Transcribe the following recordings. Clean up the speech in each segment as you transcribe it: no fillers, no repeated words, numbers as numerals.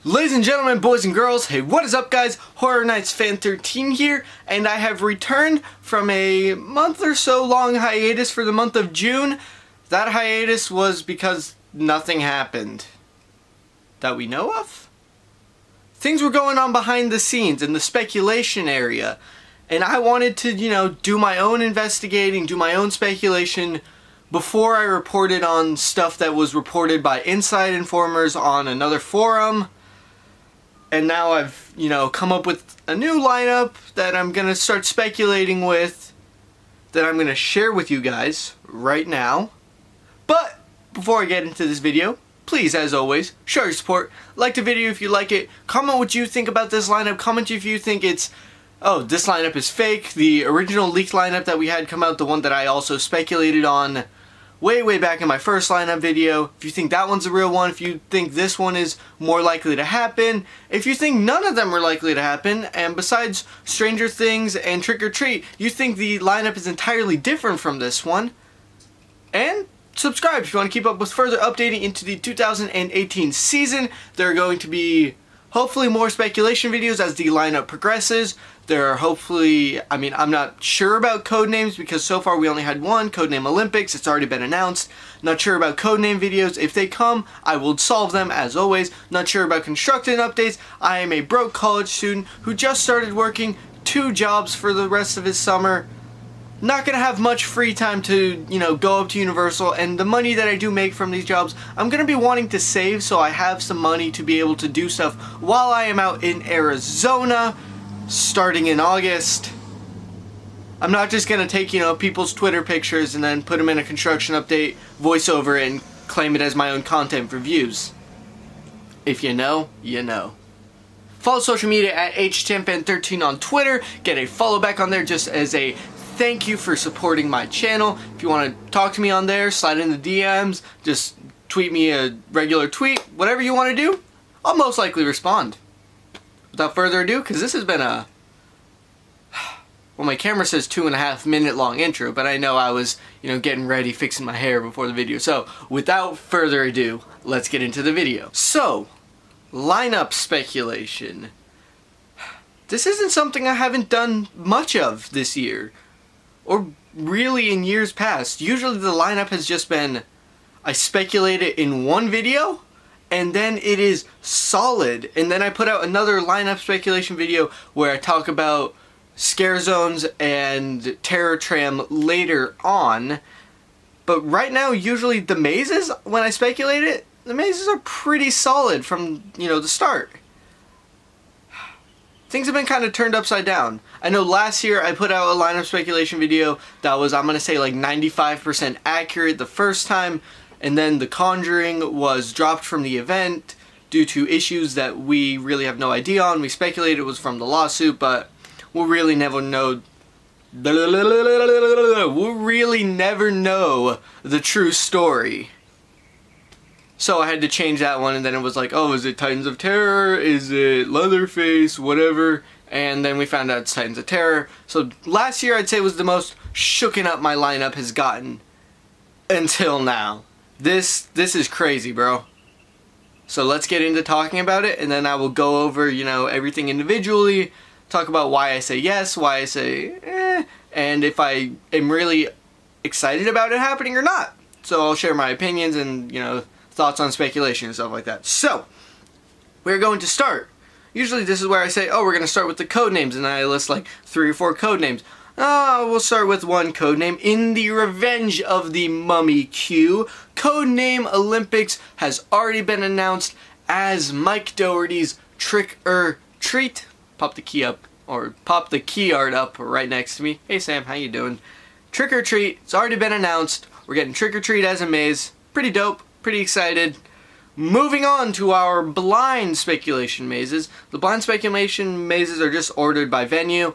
Ladies and gentlemen, boys and girls, hey, what is up guys? Horror Nights Fan 13 here, and I have returned from a month or so long hiatus for the month of June. That hiatus was because nothing happened. That we know of? Things were going on behind the scenes in the speculation area, and I wanted to, do my own investigating, do my own speculation before I reported on stuff that was reported by inside informers on another forum. And now I've, come up with a new lineup that I'm going to start speculating with, that I'm going to share with you guys right now. But before I get into this video, please, as always, show your support. Like the video if you like it. Comment what you think about this lineup. Comment if you think it's, oh, this lineup is fake. The original leaked lineup that we had come out, the one that I also speculated on way back in my first lineup video. If you think that one's a real one, if you think this one is more likely to happen, if you think none of them are likely to happen, and besides Stranger Things and Trick or Treat, you think the lineup is entirely different from this one, and subscribe if you want to keep up with further updating into the 2018 season. There are going to be hopefully more speculation videos as the lineup progresses. There are hopefully, I'm not sure about code names because so far we only had one, Codename Olympics. It's already been announced. Not sure about codename videos. If they come, I will solve them as always. Not sure about constructing updates. I am a broke college student who just started working 2 jobs for the rest of his summer. Not gonna have much free time to, go up to Universal, and the money that I do make from these jobs, I'm gonna be wanting to save so I have some money to be able to do stuff while I am out in Arizona, starting in August. I'm not just gonna take, people's Twitter pictures and then put them in a construction update, voiceover it, and claim it as my own content for views. If you know, you know. Follow social media at HTMFan13 on Twitter. Get a follow back on there just as a thank you for supporting my channel. If you want to talk to me on there, slide in the DMs, just tweet me a regular tweet, whatever you want to do, I'll most likely respond. Without further ado, because this has been a, well, my camera says 2.5 minute long intro, but I know I was, getting ready, fixing my hair before the video. So, without further ado, let's get into the video. So, lineup speculation. This isn't something I haven't done much of this year, or really in years past. Usually the lineup has just been, I speculate it in one video, and then it is solid, and then I put out another lineup speculation video where I talk about scare zones and terror tram later on. But right now, usually the mazes, when I speculate it, the mazes are pretty solid from, the start. Things have been kind of turned upside down. I know last year I put out a lineup speculation video that was, I'm going to say, like 95% accurate the first time, and then The Conjuring was dropped from the event due to issues that we really have no idea on. We speculated it was from the lawsuit, but we'll really never know. We'll really never know the true story. So I had to change that one, and then it was like, oh, is it Titans of Terror? Is it Leatherface? Whatever. And then we found out it's Titans of Terror. So last year I'd say was the most shooken up my lineup has gotten until now. This is crazy, bro. So let's get into talking about it, and then I will go over, everything individually, talk about why I say yes, why I say eh, and if I am really excited about it happening or not. So I'll share my opinions and, thoughts on speculation and stuff like that. So, we're going to start. Usually this is where I say, oh, we're going to start with the code names, and I list like 3 or 4 code names. We'll start with one code name. In the Revenge of the Mummy Q, Codename Olympics has already been announced as Mike Doherty's Trick or Treat. Pop the key up, or pop the key art up right next to me. Hey Sam, how you doing? Trick or Treat, it's already been announced. We're getting Trick or Treat as a maze. Pretty dope. Pretty excited. Moving on to our blind speculation mazes. The blind speculation mazes are just ordered by venue.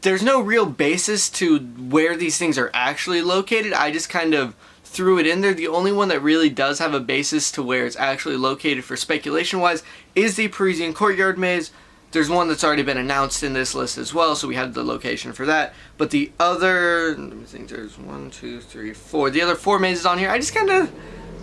There's no real basis to where these things are actually located. I just kind of threw it in there. The only one that really does have a basis to where it's actually located for speculation wise is the Parisian Courtyard maze. There's one that's already been announced in this list as well, so we have the location for that. But the other, I think there's 1, 2, 3, 4. The other 4 mazes on here, I just kind of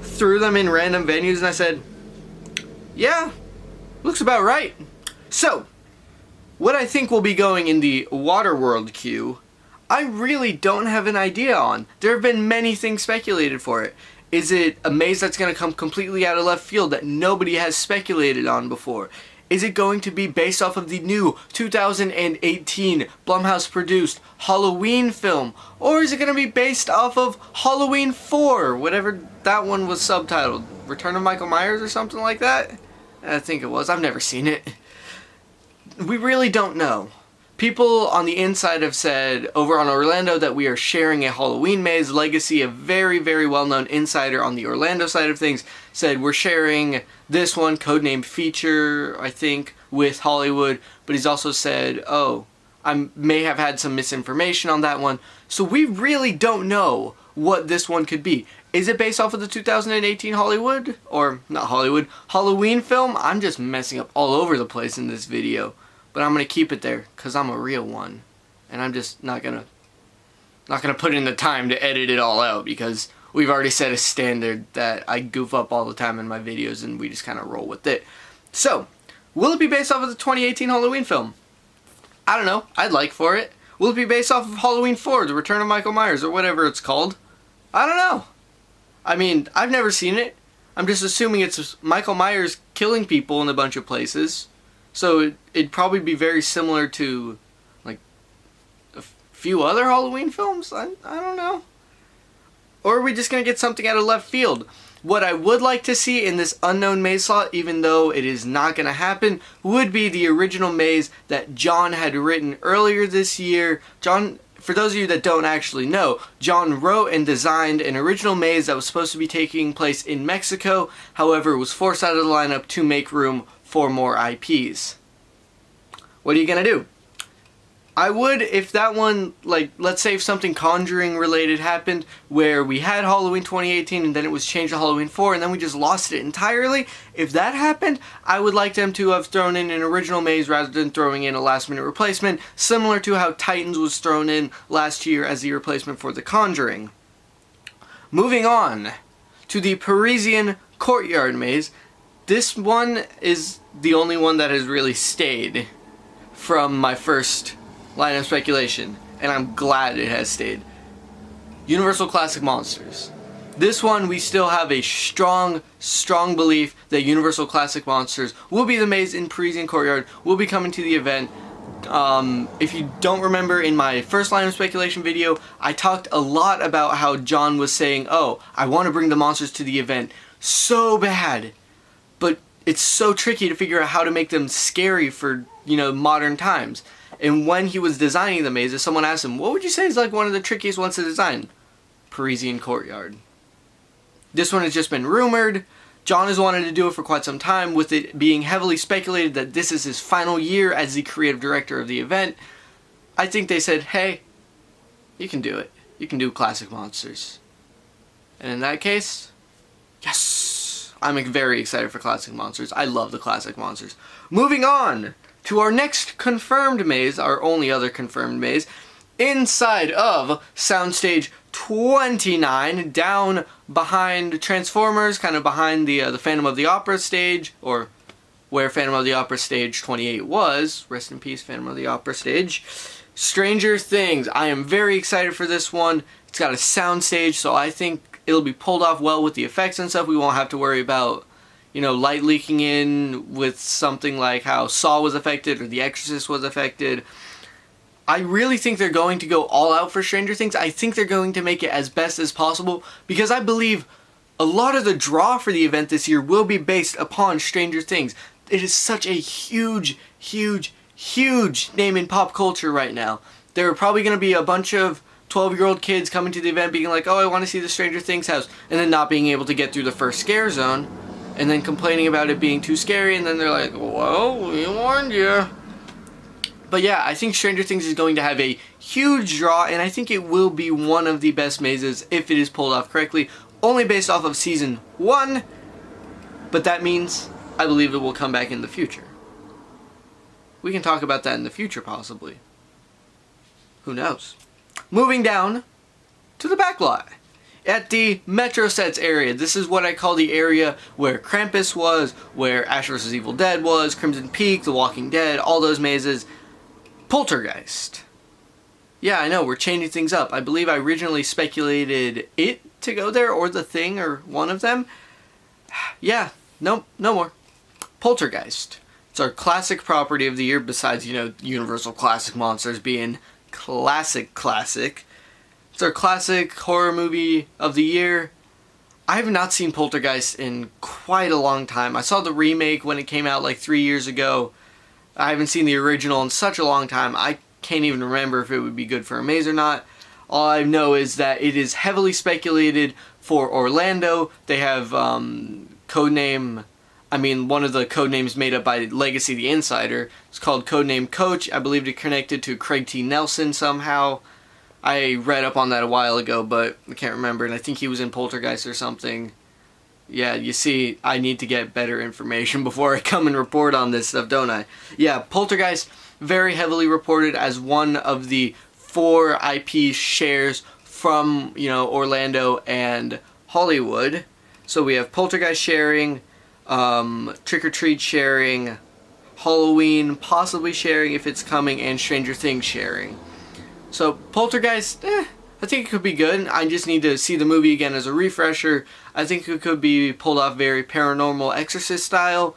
threw them in random venues and I said, yeah, Looks about right. So, what I think will be going in the Waterworld queue, I really don't have an idea on. There have been many things speculated for it. Is it a maze that's going to come completely out of left field that nobody has speculated on before? Is it going to be based off of the new 2018 Blumhouse produced Halloween film? Or is it going to be based off of Halloween 4, whatever that one was subtitled? Return of Michael Myers or something like that? I think it was. I've never seen it. We really don't know. People on the inside have said over on Orlando that we are sharing a Halloween maze. Legacy, a very, very well-known insider on the Orlando side of things, said we're sharing this one, codenamed Feature, I think, with Hollywood. But he's also said, oh, I may have had some misinformation on that one. So we really don't know what this one could be. Is it based off of the 2018 Hollywood? Or, not Hollywood, Halloween film? I'm just messing up all over the place in this video. But I'm going to keep it there, because I'm a real one. And I'm just not gonna put in the time to edit it all out, because we've already set a standard that I goof up all the time in my videos, and we just kind of roll with it. So, will it be based off of the 2018 Halloween film? I don't know. I'd like for it. Will it be based off of Halloween 4, The Return of Michael Myers, or whatever it's called? I don't know. I mean, I've never seen it. I'm just assuming it's Michael Myers killing people in a bunch of places. So it'd probably be very similar to, like, a few other Halloween films? I don't know. Or are we just going to get something out of left field? What I would like to see in this unknown maze slot, even though it is not going to happen, would be the original maze that John had written earlier this year. John, for those of you that don't actually know, John wrote and designed an original maze that was supposed to be taking place in Mexico. However, it was forced out of the lineup to make room for more IPs. What are you gonna do? I would, if that one, like, let's say if something Conjuring related happened, where we had Halloween 2018 and then it was changed to Halloween 4 and then we just lost it entirely, if that happened, I would like them to have thrown in an original maze rather than throwing in a last minute replacement, similar to how Titans was thrown in last year as the replacement for the Conjuring. Moving on to the Parisian Courtyard maze. This one is the only one that has really stayed from my first line of speculation, and I'm glad it has stayed. Universal Classic Monsters. This one, we still have a strong belief that Universal Classic Monsters will be the maze in Parisian Courtyard, will be coming to the event. If you don't remember, in my first line of speculation video, I talked a lot about how John was saying, oh, I want to bring the monsters to the event so bad. But it's so tricky to figure out how to make them scary for, you know, modern times. And when he was designing the maze, if someone asked him, what would you say is like one of the trickiest ones to design? Parisian Courtyard. This one has just been rumored. John has wanted to do it for quite some time, with it being heavily speculated that this is his final year as the creative director of the event. I think they said, hey, you can do it. You can do Classic Monsters. And in that case, yes! I'm very excited for Classic Monsters. I love the Classic Monsters. Moving on to our next confirmed maze, our only other confirmed maze, inside of Soundstage 29, down behind Transformers, kind of behind the Phantom of the Opera stage, or where Phantom of the Opera stage 28 was. Rest in peace, Phantom of the Opera stage. Stranger Things. I am very excited for this one. It's got a soundstage, so I think it'll be pulled off well with the effects and stuff. We won't have to worry about, you know, light leaking in with something like how Saw was affected or The Exorcist was affected. I really think they're going to go all out for Stranger Things. I think they're going to make it as best as possible, because I believe a lot of the draw for the event this year will be based upon Stranger Things. It is such a huge name in pop culture right now. There are probably going to be a bunch of 12-year-old kids coming to the event being like, oh, I want to see the Stranger Things house, and then not being able to get through the first scare zone, and then complaining about it being too scary, and then they're like, well, we warned you. But yeah, I think Stranger Things is going to have a huge draw, and I think it will be one of the best mazes if it is pulled off correctly, only based off of Season 1, but that means I believe it will come back in the future. We can talk about that in the future, possibly. Who knows? Moving down to the backlot. at the Metro Sets area. This is what I call the area where Krampus was, where Ash vs. Evil Dead was, Crimson Peak, The Walking Dead, all those mazes. Poltergeist. Yeah, I know, we're changing things up. I believe I originally speculated It to go there, or The Thing, or one of them. Yeah, no more. Poltergeist. It's our classic property of the year, besides, you know, Universal Classic Monsters being classic. It's our classic horror movie of the year. I have not seen Poltergeist in quite a long time. I saw the remake when it came out like 3 years ago. I haven't seen the original in such a long time, I can't even remember if it would be good for a maze or not. All I know is that it is heavily speculated for Orlando. They have codename, one of the codenames made up by Legacy the Insider. It's called Codename Coach. I believe it connected to Craig T. Nelson somehow. I read up on that a while ago, but I can't remember, and I think he was in Poltergeist or something. Yeah, you see, I need to get better information before I come and report on this stuff, don't I? Yeah, Poltergeist, very heavily reported as one of the 4 IP shares from, you know, Orlando and Hollywood. So we have Poltergeist sharing, Trick or Treat sharing, Halloween possibly sharing if it's coming, and Stranger Things sharing. So Poltergeist, I think it could be good. I just need to see the movie again as a refresher. I think it could be pulled off very Paranormal Exorcist style.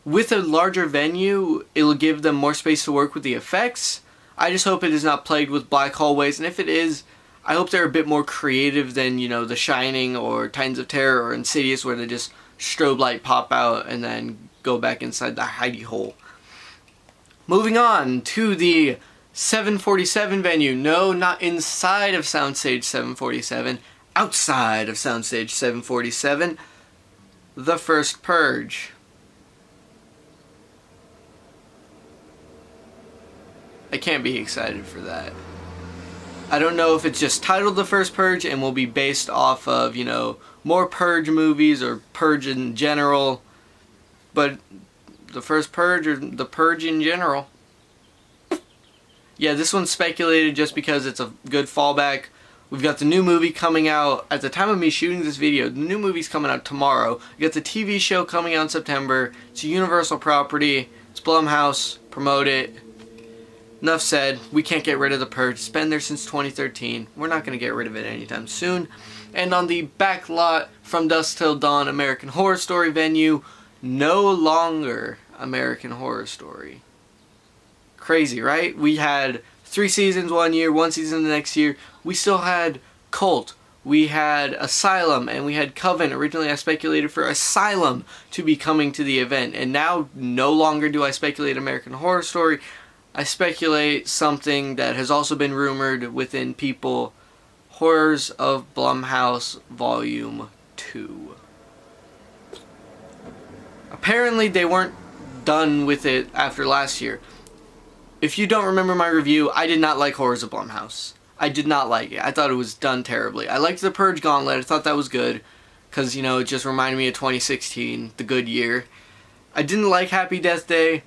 With a larger venue, it'll give them more space to work with the effects. I just hope it is not plagued with black hallways, and if it is, I hope they're a bit more creative than, you know, The Shining or Titans of Terror or Insidious, where they just strobe light pop out and then go back inside the hidey hole. Moving on to the 747 venue. No, not inside of Soundstage 747. Outside of Soundstage 747. The First Purge. I can't be excited for that. I don't know if it's just titled The First Purge and will be based off of, you know, more Purge movies or Purge in general. But The First Purge or The Purge in general. Yeah, this one's speculated just because it's a good fallback. We've got the new movie coming out. At the time of me shooting this video, the new movie's coming out tomorrow. We got the TV show coming out in September. It's a Universal property. It's Blumhouse. Promote it. Enough said. We can't get rid of The Purge. It's been there since 2013. We're not going to get rid of it anytime soon. And on the back lot, From Dusk Till Dawn American Horror Story venue, no longer American Horror Story. Crazy, right? We had 3 seasons one year, 1 season the next year. We still had Cult. We had Asylum, and we had Coven. Originally I speculated for Asylum to be coming to the event, and now no longer do I speculate American Horror Story. I speculate something that has also been rumored within people, Horrors of Blumhouse Volume 2. Apparently they weren't done with it after last year. If you don't remember my review, I did not like Horrors of Blumhouse. I did not like it. I thought it was done terribly. I liked The Purge Gauntlet. I thought that was good. Because, you know, it just reminded me of 2016, the good year. I didn't like Happy Death Day.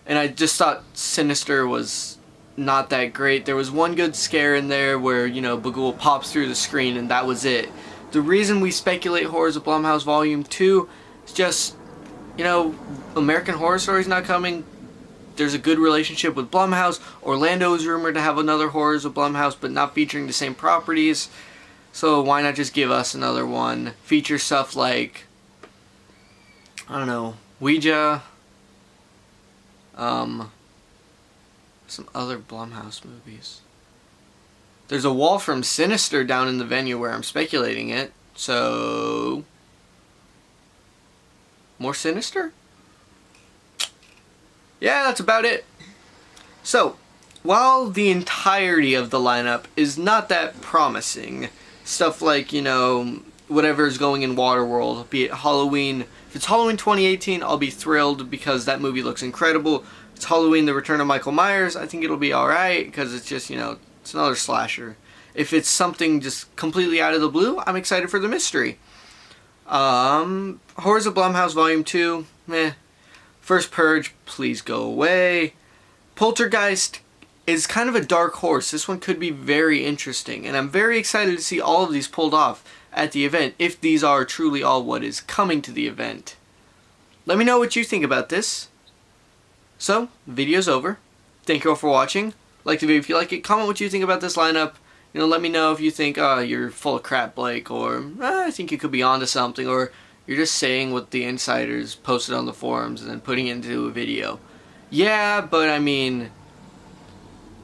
And I just thought Sinister was not that great. There was one good scare in there where, you know, Bagul pops through the screen and that was it. The reason we speculate Horrors of Blumhouse Volume 2 is just, you know, American Horror Story's not coming. There's a good relationship with Blumhouse. Orlando is rumored to have another Horrors of Blumhouse, but not featuring the same properties. So why not just give us another one? Feature stuff like, I don't know, Ouija. Some other Blumhouse movies. There's a wall from Sinister down in the venue where I'm speculating it. So, more Sinister? Yeah, that's about it. So, while the entirety of the lineup is not that promising, stuff like, you know, whatever's going in Waterworld, be it Halloween. If it's Halloween 2018, I'll be thrilled because that movie looks incredible. If it's Halloween The Return of Michael Myers, I think it'll be alright because it's just, you know, it's another slasher. If it's something just completely out of the blue, I'm excited for the mystery. Horrors of Blumhouse Volume 2, meh. First Purge, please go away. Poltergeist, is kind of a dark horse. This one could be very interesting, and I'm very excited to see all of these pulled off at the event, if these are truly all what is coming to the event. Let me know what you think about this. So, video's over. Thank you all for watching. Like the video if you like it. Comment what you think about this lineup. You know, let me know if you think, oh, you're full of crap, Blake, or I think you could be onto something, or you're just saying what the insiders posted on the forums and then putting it into a video. Yeah, but I mean,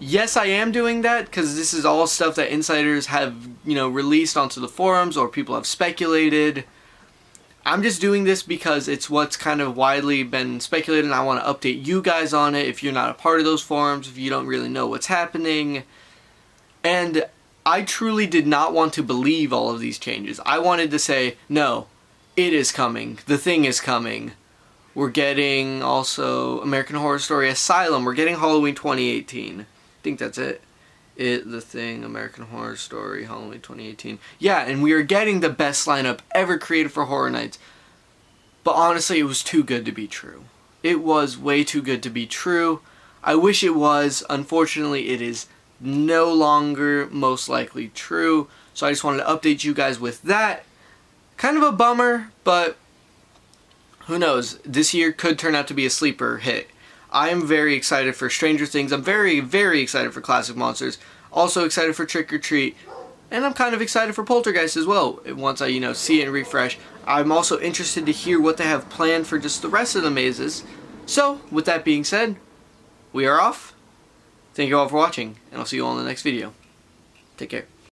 yes, I am doing that because this is all stuff that insiders have, you know, released onto the forums or people have speculated. I'm just doing this because it's what's kind of widely been speculated, and I want to update you guys on it if you're not a part of those forums, if you don't really know what's happening. And I truly did not want to believe all of these changes. I wanted to say, no, it is coming. The Thing is coming. We're getting also American Horror Story Asylum. We're getting Halloween 2018. I think that's it. The Thing, American Horror Story, Halloween 2018. Yeah, and we are getting the best lineup ever created for Horror Nights. But honestly, it was too good to be true. It was way too good to be true. I wish it was. Unfortunately, it is no longer most likely true. So I just wanted to update you guys with that. Kind of a bummer, but who knows? This year could turn out to be a sleeper hit. I am very excited for Stranger Things. I'm very, very excited for Classic Monsters. Also excited for Trick or Treat. And I'm kind of excited for Poltergeist as well, once I, see it and refresh. I'm also interested to hear what they have planned for just the rest of the mazes. So, with that being said, we are off. Thank you all for watching, and I'll see you all in the next video. Take care.